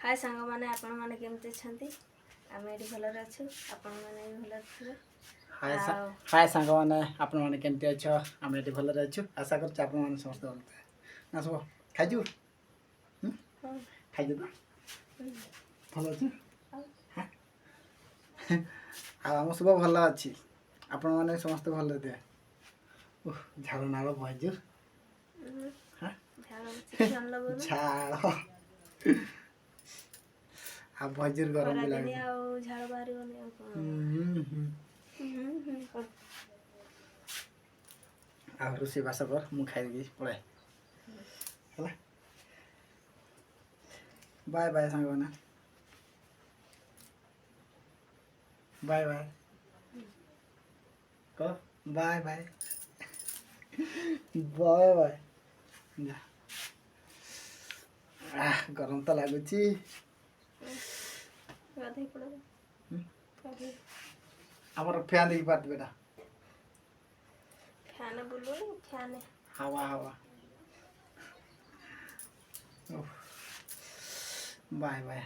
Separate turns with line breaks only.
हाय सांग माने आपण माने केमते छंती आमे एठी भलरे अछु आपण माने भी भलरे थिबे
हाय सांग माने आपण माने केमते अछ आमे एठी भलरे अछु आशा करछ आपण माने समस्त भल ना सब खाइजु खाइजु त भल अछि हम सब भल अछि आपण माने समस्त भल दे झाल नाल भइजु हां
झाल लगो
झाल आ भजर गरम भी लागे
आ झाल बाहरी बने
आ रोसे बास कर मु खाइ देबी पळे हला बाय बाय सांगवाना बाय बाय को बाय बाय बाय बाय जा गरम तो लागुची
गाधे पड़ो गाधे
हमर फैन देखि पाट बेटा
फैन बोलो फैन
हवा हवा बाय बाय